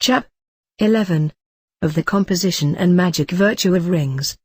CHAP. 11. Of the composition and magic virtue of rings.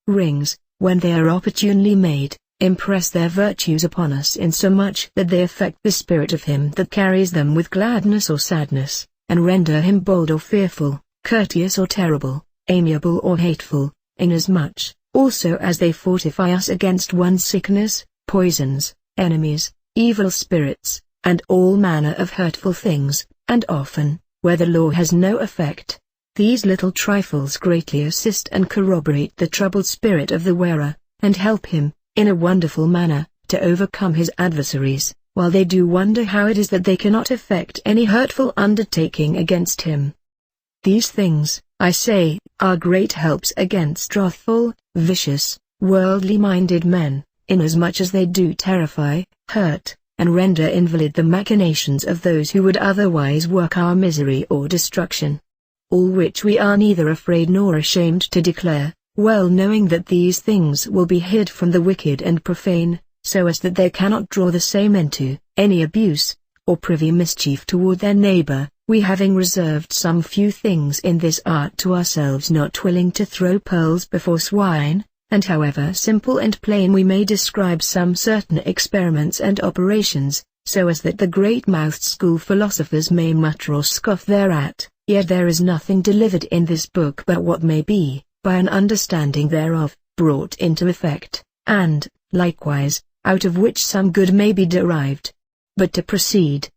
Rings, when they are opportunely made, impress their virtues upon us insomuch that they affect the spirit of him that carries them with gladness or sadness, and render him bold or fearful, courteous or terrible, amiable or hateful, inasmuch, also as they fortify us against one's sickness, poisons, enemies, evil spirits, and all manner of hurtful things, and often, where the law has no effect, these little trifles greatly assist and corroborate the troubled spirit of the wearer, and help him, in a wonderful manner, to overcome his adversaries, while they do wonder how it is that they cannot effect any hurtful undertaking against him. These things, I say, are great helps against wrathful, vicious, worldly-minded men, inasmuch as they do terrify, hurt, and render invalid the machinations of those who would otherwise work our misery or destruction. All which we are neither afraid nor ashamed to declare, well knowing that these things will be hid from the wicked and profane, so as that they cannot draw the same into any abuse, or privy mischief toward their neighbor, we having reserved some few things in this art to ourselves, not willing to throw pearls before swine, and however simple and plain we may describe some certain experiments and operations, so as that the great-mouthed school philosophers may mutter or scoff thereat, yet there is nothing delivered in this book but what may be, by an understanding thereof, brought into effect, and, likewise, out of which some good may be derived. But to proceed.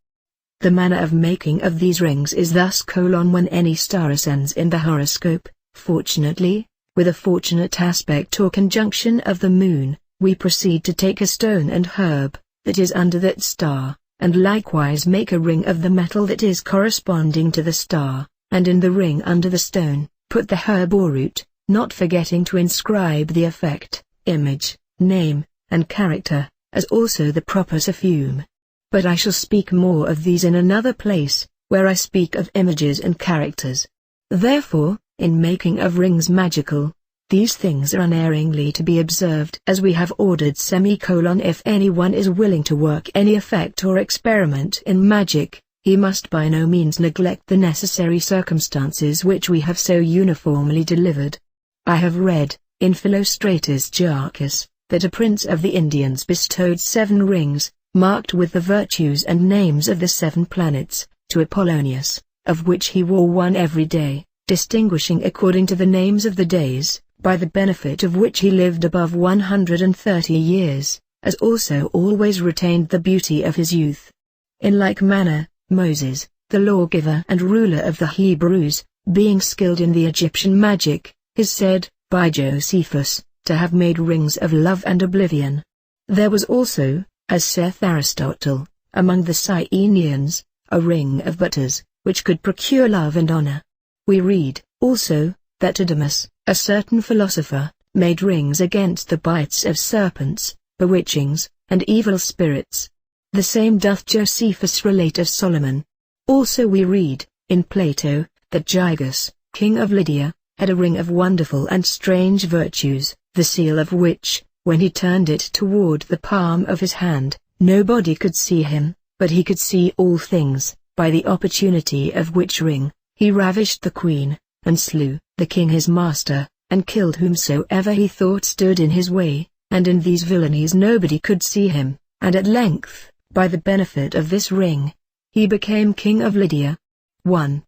The manner of making of these rings is thus: when any star ascends in the horoscope, fortunately, with a fortunate aspect or conjunction of the moon, we proceed to take a stone and herb, that is under that star, and likewise make a ring of the metal that is corresponding to the star, and in the ring under the stone, put the herb or root, not forgetting to inscribe the effect, image, name, and character, as also the proper perfume. But I shall speak more of these in another place, where I speak of images and characters. Therefore, in making of rings magical, these things are unerringly to be observed as we have ordered. If anyone is willing to work any effect or experiment in magic, he must by no means neglect the necessary circumstances which we have so uniformly delivered. I have read, in Philostratus Jarcus, that a prince of the Indians bestowed 7 rings, marked with the virtues and names of the 7 planets, to Apollonius, of which he wore one every day, distinguishing according to the names of the days, by the benefit of which he lived above 130 years, as also always retained the beauty of his youth. In like manner, Moses, the lawgiver and ruler of the Hebrews, being skilled in the Egyptian magic, is said, by Josephus, to have made rings of love and oblivion. There was also, as saith Aristotle, among the Cyaneans, a ring of butters, which could procure love and honor. We read, also, that Didymus, a certain philosopher, made rings against the bites of serpents, bewitchings, and evil spirits. The same doth Josephus relate of Solomon. Also we read, in Plato, that Gyges, king of Lydia, had a ring of wonderful and strange virtues, the seal of which, when he turned it toward the palm of his hand, nobody could see him, but he could see all things, by the opportunity of which ring, he ravished the queen, and slew the king his master, and killed whomsoever he thought stood in his way, and in these villainies nobody could see him, and at length, by the benefit of this ring, he became king of Lydia. 1.